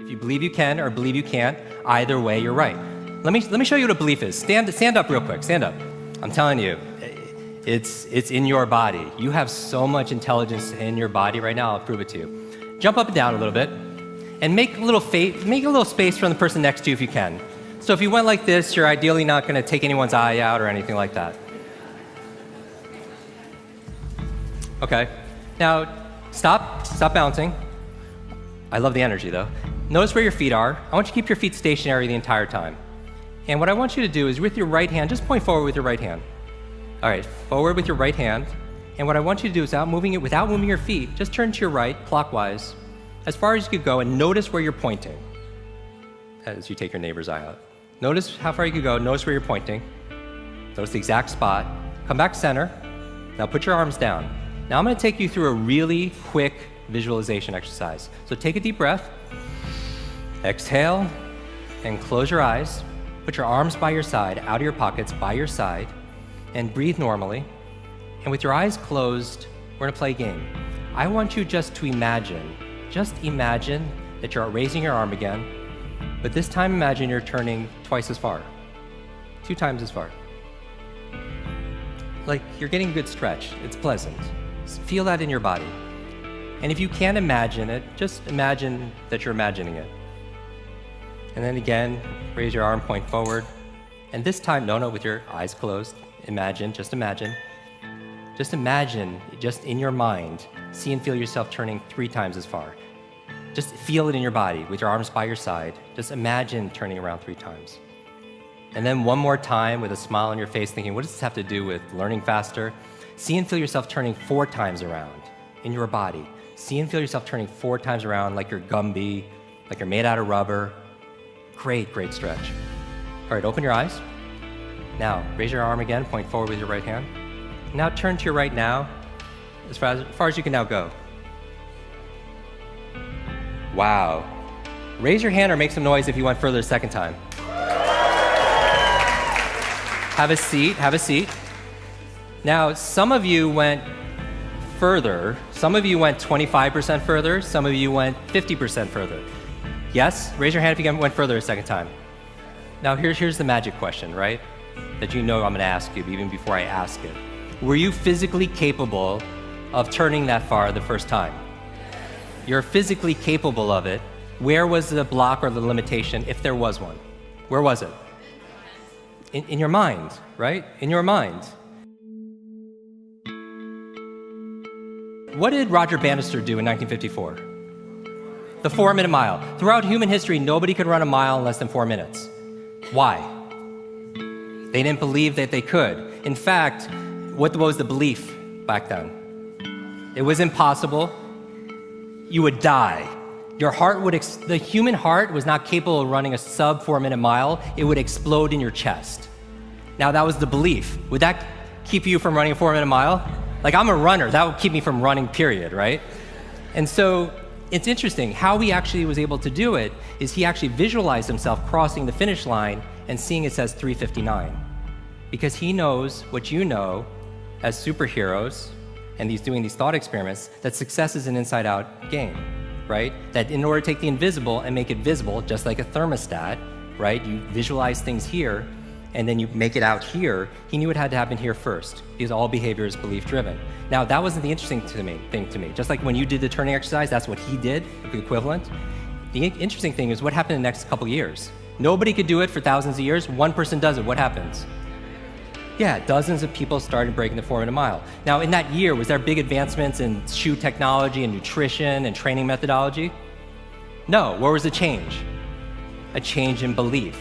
If you believe you can or believe you can't, either way, you're right. Let me show you what a belief is. Stand up real quick, stand up. I'm telling you, it's in your body. You have so much intelligence in your body right now, I'll prove it to you. Jump up and down a little bit, and make a little space from the person next to you if you can. So if you went like this, you're ideally not gonna take anyone's eye out or anything like that. Okay, now stop bouncing. I love the energy though. Notice where your feet are. I want you to keep your feet stationary the entire time. And what I want you to do is with your right hand, just point forward with your right hand. All right, forward with your right hand. And what I want you to do is without moving your feet, just turn to your right, clockwise, as far as you could go, and notice where you're pointing as you take your neighbor's eye out. Notice how far you could go, notice where you're pointing. Notice the exact spot. Come back center. Now put your arms down. Now I'm gonna take you through a really quick visualization exercise. So take a deep breath, exhale, and close your eyes. Put your arms by your side, out of your pockets, by your side, and breathe normally. And with your eyes closed, we're gonna play a game. I want you just imagine that you're raising your arm again, but this time imagine you're turning twice as far, 2 times as far. Like you're getting a good stretch, it's pleasant. Feel that in your body. And if you can't imagine it, just imagine that you're imagining it. And then again, raise your arm, point forward. And this time, no, with your eyes closed, just imagine, just in your mind, see and feel yourself turning 3 times as far. Just feel it in your body with your arms by your side. Just imagine turning around 3 times. And then one more time with a smile on your face thinking, what does this have to do with learning faster? See and feel yourself turning 4 times around in your body. See and feel yourself turning 4 times around like you're Gumby, like you're made out of rubber. Great stretch. All right, open your eyes. Now, raise your arm again, point forward with your right hand. Now turn to your right now, as far as you can now go. Wow. Raise your hand or make some noise if you went further a second time. Have a seat. Now, some of you went further. Some of you went 25% further. Some of you went 50% further. Yes? Raise your hand if you went further a second time. Now, here's the magic question, right? That you know I'm gonna ask you even before I ask it. Were you physically capable of turning that far the first time? You're physically capable of it. Where was the block or the limitation, if there was one? Where was it? In your mind, right? In your mind. What did Roger Bannister do in 1954? The 4-minute mile. Throughout human history, nobody could run a mile in less than 4 minutes. Why? They didn't believe that they could. In fact, what was the belief back then? It was impossible. You would die. The human heart was not capable of running a sub 4-minute mile. It would explode in your chest. Now that was the belief. Would that keep you from running a 4-minute mile? Like, I'm a runner, that would keep me from running, period, right? And so it's interesting, how he actually was able to do it is he actually visualized himself crossing the finish line and seeing it says 3:59. Because he knows what you know as superheroes, and he's doing these thought experiments, that success is an inside-out game, right? That in order to take the invisible and make it visible, just like a thermostat, right? You visualize things here, and then you make it out here. He knew it had to happen here first, because all behavior is belief-driven. Now, that wasn't the interesting thing to me. Just like when you did the turning exercise, that's what he did, the equivalent. The interesting thing is what happened in the next couple years. Nobody could do it for thousands of years. One person does it. What happens? Yeah, dozens of people started breaking the 4-minute mile. Now, in that year, was there big advancements in shoe technology and nutrition and training methodology? No. Where was the change? A change in belief.